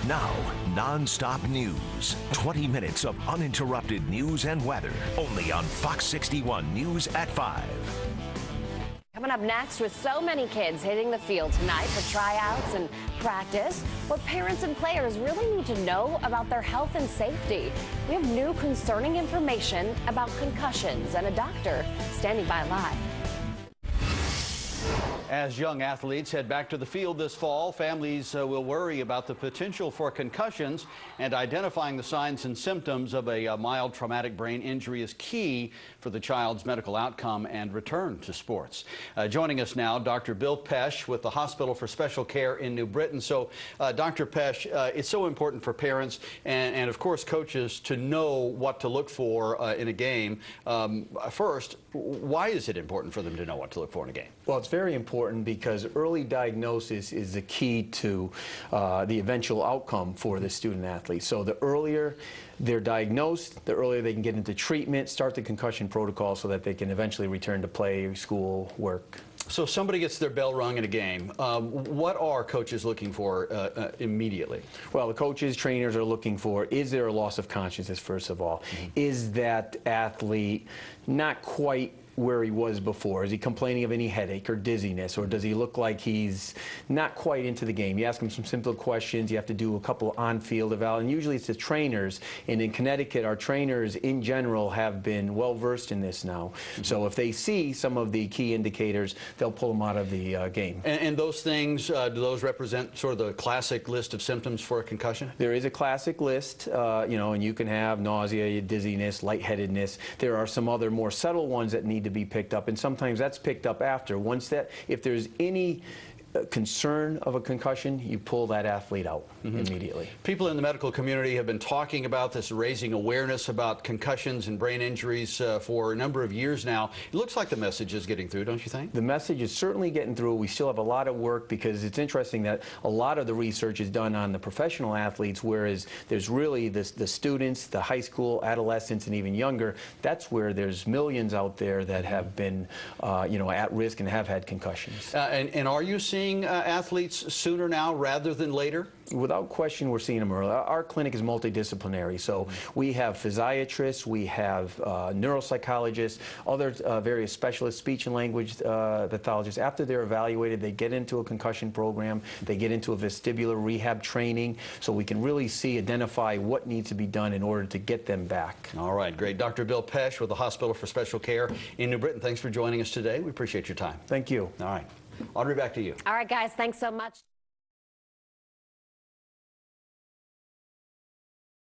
Now, non-stop news. 20 minutes of uninterrupted news and weather. Only on Fox 61 News at 5. Coming up next, with so many kids hitting the field tonight for tryouts and practice, what parents and players really need to know about their health and safety. We have new concerning information about concussions and a doctor standing by live. As young athletes head back to the field this fall, families will worry about the potential for concussions, and identifying the signs and symptoms of a mild traumatic brain injury is key for the child's medical outcome and return to sports. Joining us now, Dr. Bill Pesce with the Hospital for Special Care in New Britain. So, Dr. Pesce, it's so important for parents and of course, coaches to know what to look for in a game. First, why is it important for them to know what to look for in a game? Well, it's very important because early diagnosis is the key to the eventual outcome for the student athlete. So the earlier they're diagnosed, the earlier they can get into treatment, start the concussion protocol so that they can eventually return to play, school, work. So somebody gets their bell rung in a game. What are coaches looking for immediately? Well, the coaches, trainers are looking for, is there a loss of consciousness, first of all? Is that athlete not quite where he was before? Is he complaining of any headache or dizziness, or does he look like he's not quite into the game? You ask him some simple questions. You have to do a couple on-field evaluations, and usually it's the trainers. And in Connecticut, our trainers in general have been well versed in this now. So if they see some of the key indicators, they'll pull them out of the game. And those things, do those represent sort of the classic list of symptoms for a concussion? There is a classic list, you know, and you can have nausea, dizziness, lightheadedness. There are some other more subtle ones that need to be picked up, and sometimes that's picked up after. Once that, if there's any concern of a concussion, you pull that athlete out immediately. People in the medical community have been talking about this, raising awareness about concussions and brain injuries for a number of years now. It looks like the message is getting through, don't you think? The message is certainly getting through. We still have a lot of work, because it's interesting that a lot of the research is done on the professional athletes, whereas there's really the students, the high school, adolescents, and even younger. That's where there's millions out there that have been you know, at risk and have had concussions. And are you seeing athletes sooner now rather than later? Without question, we're seeing them early. Our clinic is multidisciplinary, so we have physiatrists, we have neuropsychologists, other various specialists, speech and language pathologists. After they're evaluated, they get into a concussion program, they get into a vestibular rehab training, so we can really identify what needs to be done in order to get them back. All right, great. Dr. Bill Pesce with the Hospital for Special Care in New Britain, thanks for joining us today. We appreciate your time. Thank you. All right. Audrey, back to you. All right, guys, thanks so much.